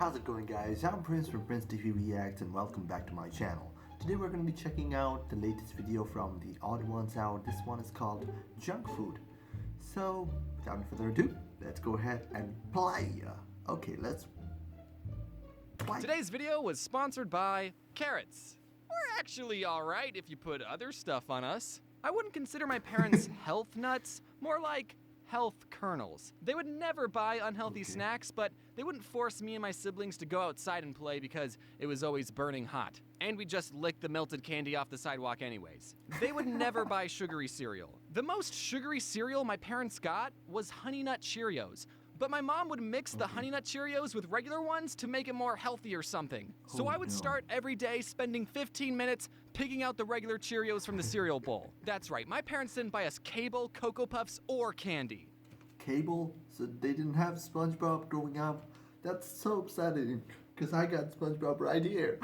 How's it going, guys? I'm Prince from PrinceTV Reacts and welcome back to my channel. Today we're going to be checking out the latest video from TheOdd1sOut. This one is called Junk Food. So, without any further ado, let's go ahead and play. Okay, let's play. Today's video was sponsored by carrots. We're actually alright if you put other stuff on us. I wouldn't consider my parents health nuts, more like health kernels. They would never buy unhealthy snacks, but they wouldn't force me and my siblings to go outside and play because it was always burning hot. And we just licked the melted candy off the sidewalk anyways. They would never buy sugary cereal. The most sugary cereal my parents got was Honey Nut Cheerios. But my mom would mix the Honey Nut Cheerios with regular ones to make it more healthy or something. So I would start every day spending 15 minutes picking out the regular Cheerios from the cereal bowl. That's right, my parents didn't buy us Cable, Cocoa Puffs, or candy. Cable? So they didn't have SpongeBob growing up? That's so upsetting, because I got SpongeBob right here.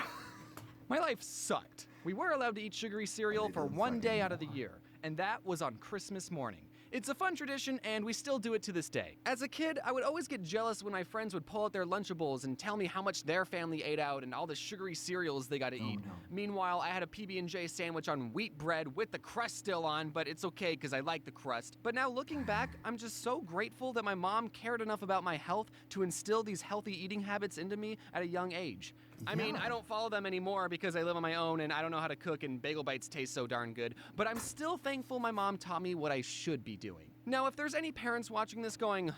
My life sucked. We were allowed to eat sugary cereal for one day out of the year, and that was on Christmas morning. It's a fun tradition, and we still do it to this day. As a kid, I would always get jealous when my friends would pull out their Lunchables and tell me how much their family ate out and all the sugary cereals they got to eat. No. Meanwhile, I had a PB&J sandwich on wheat bread with the crust still on, but it's okay because I like the crust. But now looking back, I'm just so grateful that my mom cared enough about my health to instill these healthy eating habits into me at a young age. I mean, I don't follow them anymore because I live on my own and I don't know how to cook and bagel bites taste so darn good, but I'm still thankful my mom taught me what I should be doing. Now, if there's any parents watching this going,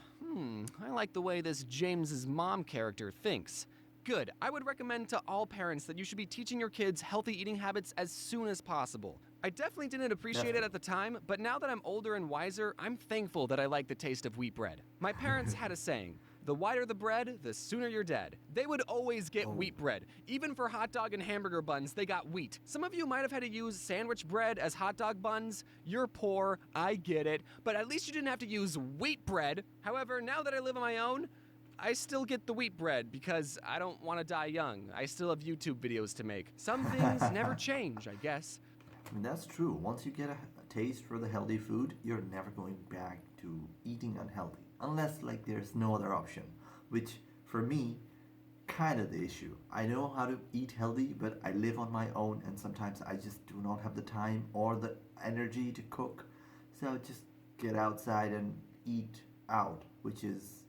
I like the way this James's mom character thinks. Good. I would recommend to all parents that you should be teaching your kids healthy eating habits as soon as possible. I definitely didn't appreciate it at the time, but now that I'm older and wiser, I'm thankful that I like the taste of wheat bread. My parents had a saying, the whiter the bread, the sooner you're dead. They would always get wheat bread. Even for hot dog and hamburger buns, they got wheat. Some of you might have had to use sandwich bread as hot dog buns. You're poor, I get it, but at least you didn't have to use wheat bread. However, now that I live on my own, I still get the wheat bread because I don't want to die young. I still have YouTube videos to make. Some things never change, I guess. I mean, that's true. Once you get a taste for the healthy food, you're never going back to eating unhealthy. Unless, like, there's no other option. Which, for me, kind of the issue. I know how to eat healthy, but I live on my own and sometimes I just do not have the time or the energy to cook. So just get outside and eat out, which is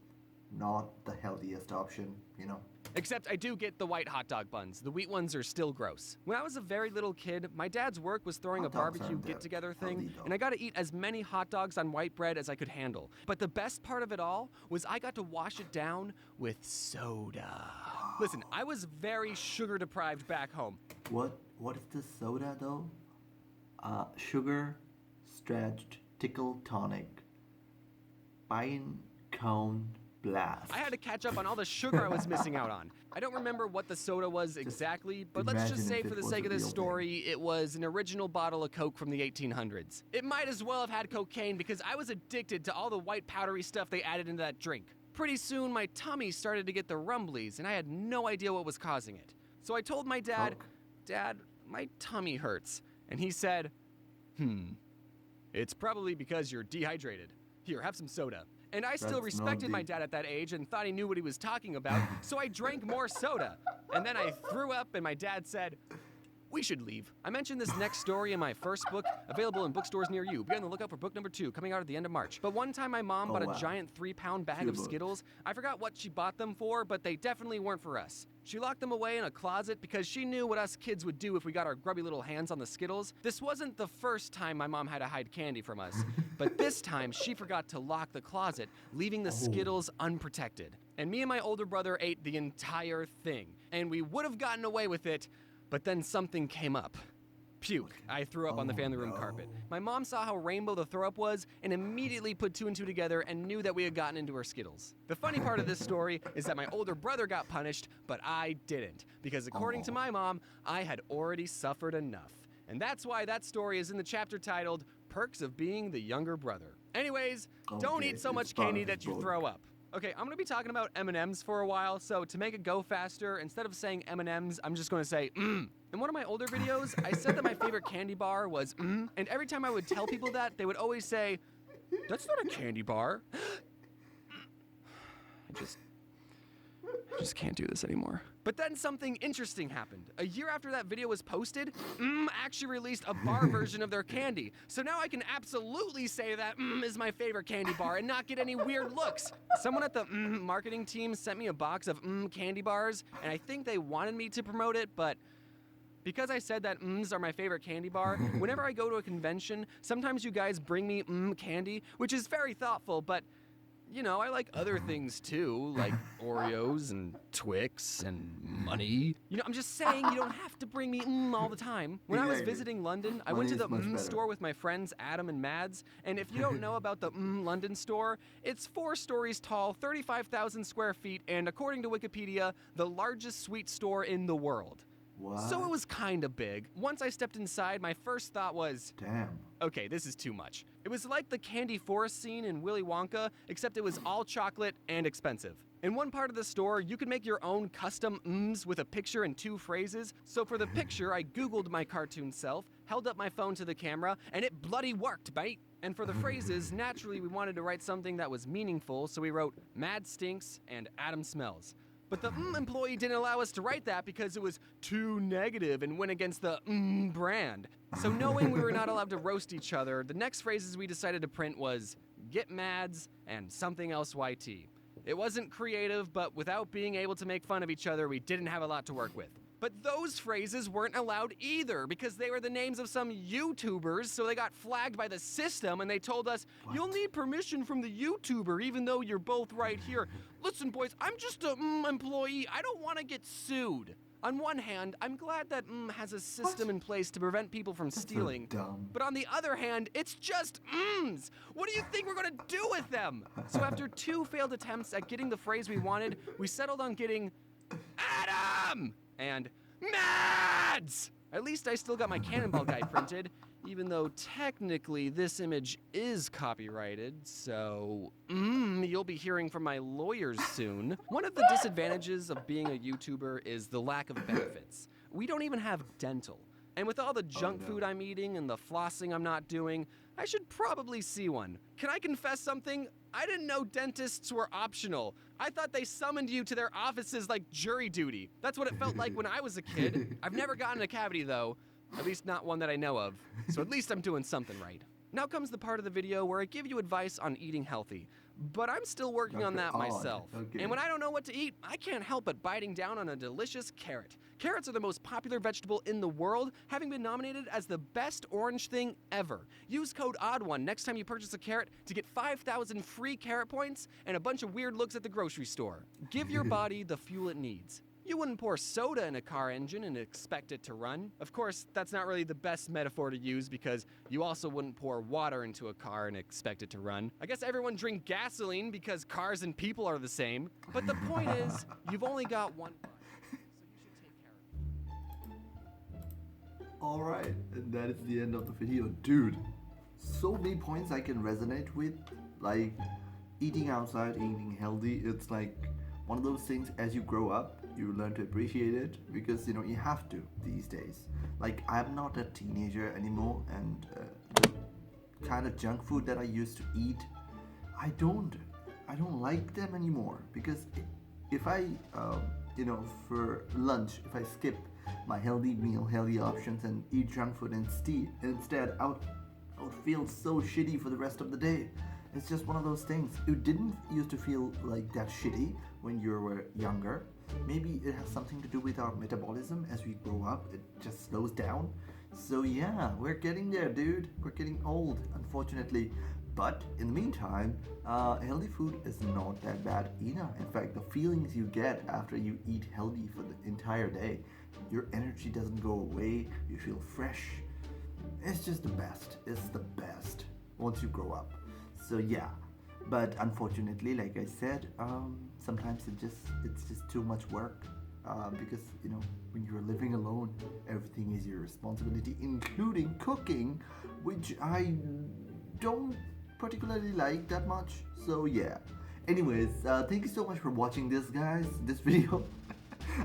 not the healthiest option, you know. Except I do get the white hot dog buns. The wheat ones are still gross. When I was a very little kid, my dad's work was throwing a barbecue get-together thing, and I got to eat as many hot dogs on white bread as I could handle. But the best part of it all was I got to wash it down with soda. Listen, I was very sugar deprived back home. What is this soda though? Sugar stretched tickle tonic. Pine cone blast. I had to catch up on all the sugar I was missing out on. I don't remember what the soda was exactly, but let's just say for the sake of this story, it was an original bottle of Coke from the 1800s. It might as well have had cocaine because I was addicted to all the white powdery stuff they added into that drink. Pretty soon, my tummy started to get the rumblies, and I had no idea what was causing it. So I told my dad, Dad, my tummy hurts. And he said, it's probably because you're dehydrated. Here, have some soda. And I still respected my dad at that age and thought he knew what he was talking about, so I drank more soda. And then I threw up and my dad said, we should leave. I mentioned this next story in my first book, available in bookstores near you. Be on the lookout for book number 2, coming out at the end of March. But one time my mom bought a giant 3-pound bag of Skittles. I forgot what she bought them for, but they definitely weren't for us. She locked them away in a closet because she knew what us kids would do if we got our grubby little hands on the Skittles. This wasn't the first time my mom had to hide candy from us, but this time she forgot to lock the closet, leaving the Skittles unprotected. And me and my older brother ate the entire thing, and we would have gotten away with it, but then something came up. Puke. I threw up on the family room carpet. My mom saw how rainbow the throw up was and immediately put 2 and 2 together and knew that we had gotten into her Skittles. The funny part of this story is that my older brother got punished, but I didn't, because according to my mom, I had already suffered enough. And that's why that story is in the chapter titled, Perks of Being the Younger Brother. Anyways, don't eat so much candy that you throw up. Okay, I'm gonna be talking about M&Ms for a while, so to make it go faster, instead of saying M&Ms, I'm just gonna say, In one of my older videos, I said that my favorite candy bar was and every time I would tell people that, they would always say, that's not a candy bar. Just can't do this anymore. But then something interesting happened. A year after that video was posted, actually released a bar version of their candy. So now I can absolutely say that is my favorite candy bar and not get any weird looks. Someone at the marketing team sent me a box of candy bars, and I think they wanted me to promote it, but because I said that are my favorite candy bar, whenever I go to a convention, sometimes you guys bring me candy, which is very thoughtful, but you know, I like other things too, like Oreos and Twix and money. You know, I'm just saying you don't have to bring me all the time. When I was visiting London, I went to the store with my friends Adam and Mads, and if you don't know about the London store, it's 4 stories tall, 35,000 square feet, and according to Wikipedia, the largest sweet store in the world. What? So it was kind of big. Once I stepped inside, my first thought was, damn. Okay, this is too much. It was like the candy forest scene in Willy Wonka, except it was all chocolate and expensive. In one part of the store, you could make your own custom with a picture and 2 phrases. So for the picture, I Googled my cartoon self, held up my phone to the camera, and it bloody worked, mate. And for the phrases, naturally we wanted to write something that was meaningful, so we wrote Mad Stinks and Adam Smells. But the employee didn't allow us to write that because it was too negative and went against the brand. So knowing we were not allowed to roast each other, the next phrases we decided to print was get mads and something else YT. It wasn't creative, but without being able to make fun of each other, we didn't have a lot to work with. But those phrases weren't allowed either because they were the names of some YouTubers, so they got flagged by the system and they told us, you'll need permission from the YouTuber even though you're both right here. Listen, boys, I'm just a employee. I don't want to get sued. On one hand, I'm glad that has a system in place to prevent people from stealing. So dumb. But on the other hand, it's just What do you think we're gonna do with them? So after 2 failed attempts at getting the phrase we wanted, we settled on getting Adam and Mads! At least I still got my Cannonball guy printed, even though technically this image is copyrighted, so you'll be hearing from my lawyers soon. One of the disadvantages of being a YouTuber is the lack of benefits. We don't even have dental. And with all the junk food I'm eating and the flossing I'm not doing, I should probably see one. Can I confess something? I didn't know dentists were optional. I thought they summoned you to their offices like jury duty. That's what it felt like when I was a kid. I've never gotten a cavity though, at least not one that I know of. So at least I'm doing something right. Now comes the part of the video where I give you advice on eating healthy. But I'm still working on that myself. Okay. And when I don't know what to eat, I can't help but biting down on a delicious carrot. Carrots are the most popular vegetable in the world, having been nominated as the best orange thing ever. Use code ODD1 next time you purchase a carrot to get 5,000 free carrot points and a bunch of weird looks at the grocery store. Give your body the fuel it needs. You wouldn't pour soda in a car engine and expect it to run. Of course, that's not really the best metaphor to use because you also wouldn't pour water into a car and expect it to run. I guess everyone drink gasoline because cars and people are the same. But the point is, you've only got one body, so you should take care of it. Alright, and that is the end of the video. Dude, so many points I can resonate with, like eating outside, eating healthy. It's like one of those things as you grow up, you learn to appreciate it because, you know, you have to these days. Like, I'm not a teenager anymore, and the kind of junk food that I used to eat, I don't like them anymore because if I, you know, for lunch, if I skip my healthy meal, healthy options and eat junk food instead, I would feel so shitty for the rest of the day. It's just one of those things. It didn't used to feel like that shitty when you were younger. Maybe it has something to do with our metabolism. As we grow up, it just slows down. So yeah, we're getting there, dude. We're getting old, unfortunately. But in the meantime, healthy food is not that bad either. In fact, the feelings you get after you eat healthy for the entire day, your energy doesn't go away. You feel fresh. It's just the best. It's the best once you grow up. So yeah, but unfortunately, like I said, sometimes it's just too much work because, you know, when you're living alone, everything is your responsibility, including cooking, which I don't particularly like that much. So yeah. Anyways, thank you so much for watching this, guys. This video.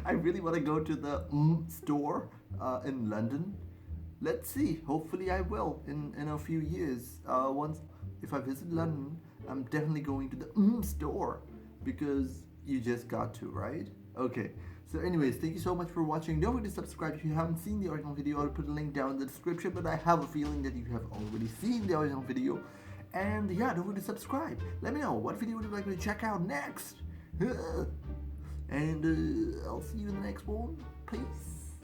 I really want to go to the store in London. Let's see. Hopefully, I will in a few years. If I visit London, I'm definitely going to the store because, You just got to, right? Okay. So anyways, thank you so much for watching. Don't forget to subscribe if you haven't seen the original video. I'll put a link down in the description, but I have a feeling that you have already seen the original video. And yeah, don't forget to subscribe. Let me know what video would you like me to check out next. And I'll see you in the next one. Peace.